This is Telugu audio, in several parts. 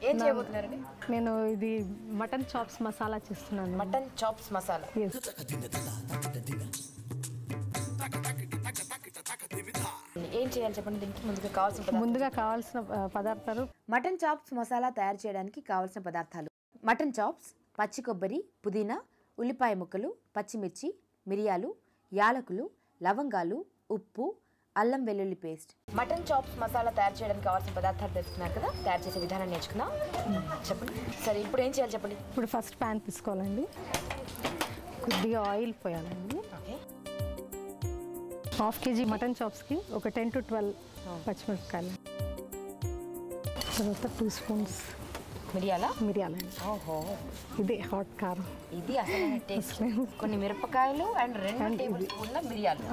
ఏం చేయబోతున్నారండి? నేను ఇది మటన్ చాప్స్ మసాలా చేస్తున్నాను. Mutton chops masala. ఏం చేయాలి చెప్పండి. దీనికి ముందుగా కావాల్సిన పదార్థాలు. మటన్ చాప్స్ మసాలా తయారు చేయడానికి కావాల్సిన పదార్థాలు: మటన్ చాప్స్, పచ్చి కొబ్బరి, పుదీనా, ఉల్లిపాయ ముక్కలు, పచ్చిమిర్చి, మిరియాలు, యాలకులు, లవంగాలు, ఉప్పు, అల్లం వెల్లుల్లి పేస్ట్. మటన్ చాప్స్ మసాలా తయారు చేయడానికి కావాల్సిన పదార్థాలు తెలుసుకున్నారు కదా, తయారు చేసే విధానం నేర్చుకున్నా చెప్పండి. సరే ఇప్పుడు ఏం చేయాలి చెప్పండి. ఇప్పుడు ఫస్ట్ ప్యాన్ తీసుకోవాలండి, కొద్దిగా ఆయిల్ పోయాలండి. హాఫ్ కేజీ మటన్ చాప్స్కి ఒక 10 to 12 పచ్చిమిరపకాయలు, తర్వాత 2 స్పూన్స్ మిరియాలండి. ఓహో, ఇదే హాట్ కారం, ఇది అసలు టేస్ట్. కొన్ని మిరపకాయలు అండ్ 2 టేబుల్ స్పూన్ల మిరియాలు.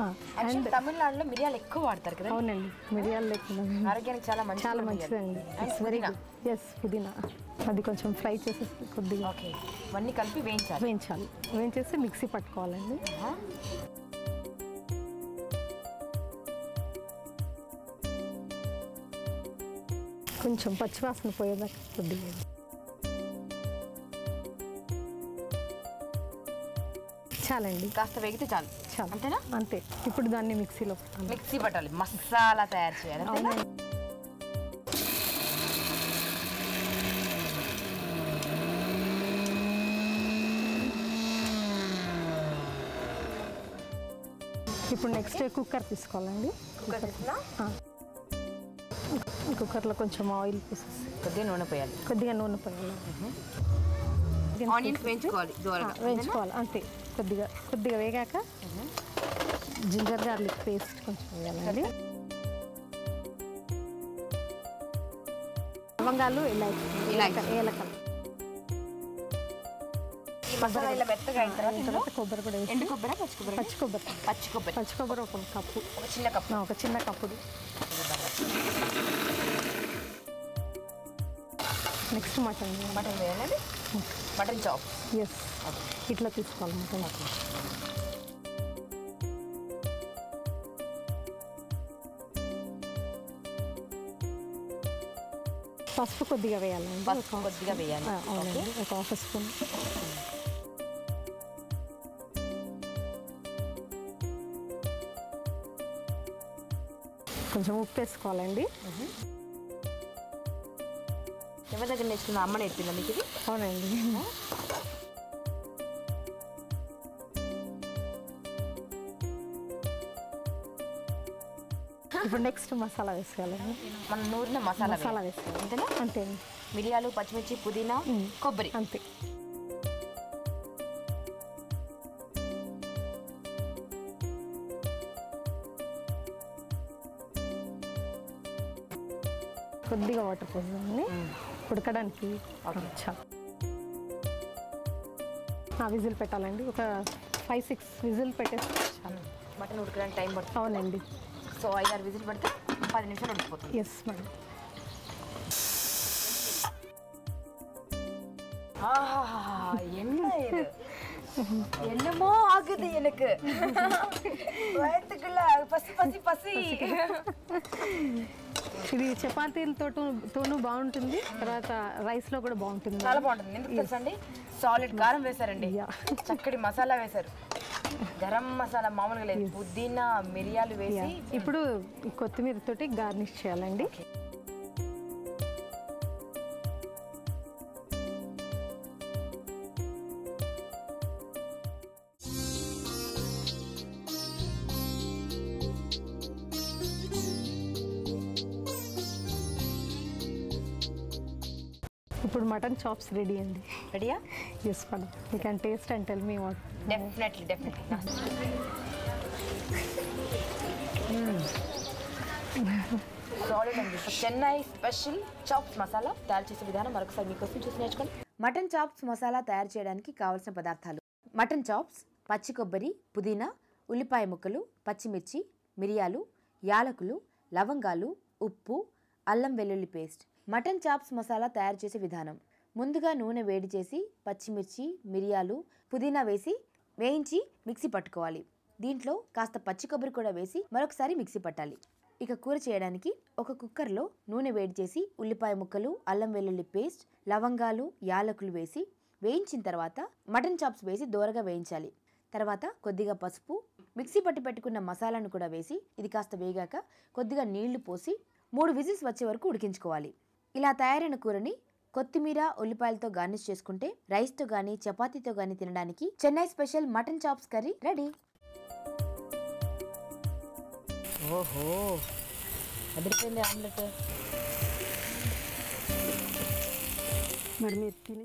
అండ్ తమిళనాడులో మిరియాలు ఎక్కువ వాడతారు కదా. అవునండి, మిరియాలు లేకుండా ఆరోగ్యానికి చాలా మంచిదండి. Very good. ఎస్, పుదీనా అది కొంచెం ఫ్రై చేసేసి కొద్దిగా ఇవన్నీ కలిపి వేయించేసి మిక్సీ పట్టుకోవాలండి. కొంచెం పచ్చివాసన పోయేదాకా కొద్దిగా చాలండి. కాస్త వేగితే చాలు. అంతేనా? అంతే. ఇప్పుడు దాన్ని మిక్సీ పట్టాలి, మసాలా తయారు చేయాలి. ఇప్పుడు నెక్స్ట్ కుక్కర్ తీసుకోవాలండి. కుక్కర్లో కొంచెం ఆయిల్ పోసేసి కొద్దిగా నూనె పోయాలి. ఆనియన్స్ వేయించుకోవాలి అంతే. కొద్దిగా వేగాక జింజర్ గార్లిక్ పేస్ట్ కొంచెం వేయాలండి. లవంగాలు, ఏలకలు. మసాలా ఇలా మెత్తగా అయిన తర్వాత కొబ్బరి కూడా వేసి, ఎండు కొబ్బరి, పచ్చి కొబ్బరి ఒక కప్పు, ఒక చిన్న కప్పుడు. నెక్స్ట్ మటన్ వేయాలండి. Mutton chop. ఎస్, ఇట్లా తీసుకోవాలి మటన్. పసుపు కొద్దిగా వేయాలండి. అవునండి, ఒక హాఫ్ స్పూన్. కొంచెం ఉప్పు వేసుకోవాలండి. ఎవరి దగ్గర నేర్చుకున్న? అమ్మ నేర్పిందా మీకు ఇది? అవునండి. ఇప్పుడు నెక్స్ట్ మసాలా వేసుకోవాలండి. మనం నూరిన మసాలా వేసుకోవాలి. అంతేనా? అంతే. మిరియాలు, పచ్చిమిర్చి, పుదీనా, కొబ్బరి అంతే. కొద్దిగా వాటర్ పోసామండి ఉడకడానికి. విజిల్ పెట్టాలండి. ఒక 5-6 విజిల్ పెట్టేసి చాలు. మటన్ ఉడకడానికి టైం పడుతుంది. అవునండి. సో 5-6 విజిల్ పడితే 10 నిమిషాలు ఉడికిపోతుంది. Yes madam. என்னமோ ஆகுது எனக்கு. வயிற்றுக்குள்ள పసి. ఇది చపాతీలతోనూ బాగుంటుంది, తర్వాత రైస్లో కూడా బాగుంటుంది. చాలా బాగుంటుంది. ఎందుకు తెలుసా అండి? సాలిడ్ కారం వేశారండి, చక్కటి మసాలా వేశారు, గరం మసాలా మామూలుగా లేదు, పుదీనా, మిరియాలు వేసి. ఇప్పుడు కొత్తిమీర తోటి గార్నిష్ చేయాలండి. ఇప్పుడు మటన్ చాప్స్ రెడీ అండి. రెడీయా? Yes madam. You can taste and tell me what. Definitely. Solid అండి. చెన్నై స్పెషల్ చాప్స్ మసాలా తయారు చేసే విధానం మరొకసారి మీకోసం చూసి నేర్చుకోండి. మటన్ చాప్స్ మసాలా తయారు చేయడానికి కావాల్సిన పదార్థాలు: మటన్ చాప్స్, పచ్చి కొబ్బరి, పుదీనా, ఉల్లిపాయ ముక్కలు, పచ్చిమిర్చి, మిరియాలు, యాలకులు, లవంగాలు, ఉప్పు, అల్లం వెల్లుల్లి పేస్ట్. మటన్ చాప్స్ మసాలా తయారు చేసే విధానం: ముందుగా నూనె వేడి చేసి పచ్చిమిర్చి, మిరియాలు, పుదీనా వేసి వేయించి మిక్సీ పట్టుకోవాలి. దీంట్లో కాస్త పచ్చి కొబ్బరి కూడా వేసి మరొకసారి మిక్సీ పట్టాలి. ఇక కూర చేయడానికి ఒక కుక్కర్లో నూనె వేడి చేసి ఉల్లిపాయ ముక్కలు, అల్లం వెల్లుల్లి పేస్ట్, లవంగాలు, యాలకులు వేసి వేయించిన తర్వాత మటన్ చాప్స్ వేసి దోరగా వేయించాలి. తర్వాత కొద్దిగా పసుపు, మిక్సీ పట్టి పెట్టుకున్న మసాలాను కూడా వేసి ఇది కాస్త వేగాక కొద్దిగా నీళ్లు పోసి 3 విజిల్స్ వచ్చే వరకు ఉడికించుకోవాలి. ఇలా తయారైన కూరని కొత్తిమీర, ఉల్లిపాయలతో గార్నిష్ చేసుకుంటే రైస్తో కానీ చపాతీతో కానీ తినడానికి Chennai special mutton chops curry ready. ఓహో, అదిరిపోయింది ఆమ్లెట్. మరి మీరు తిని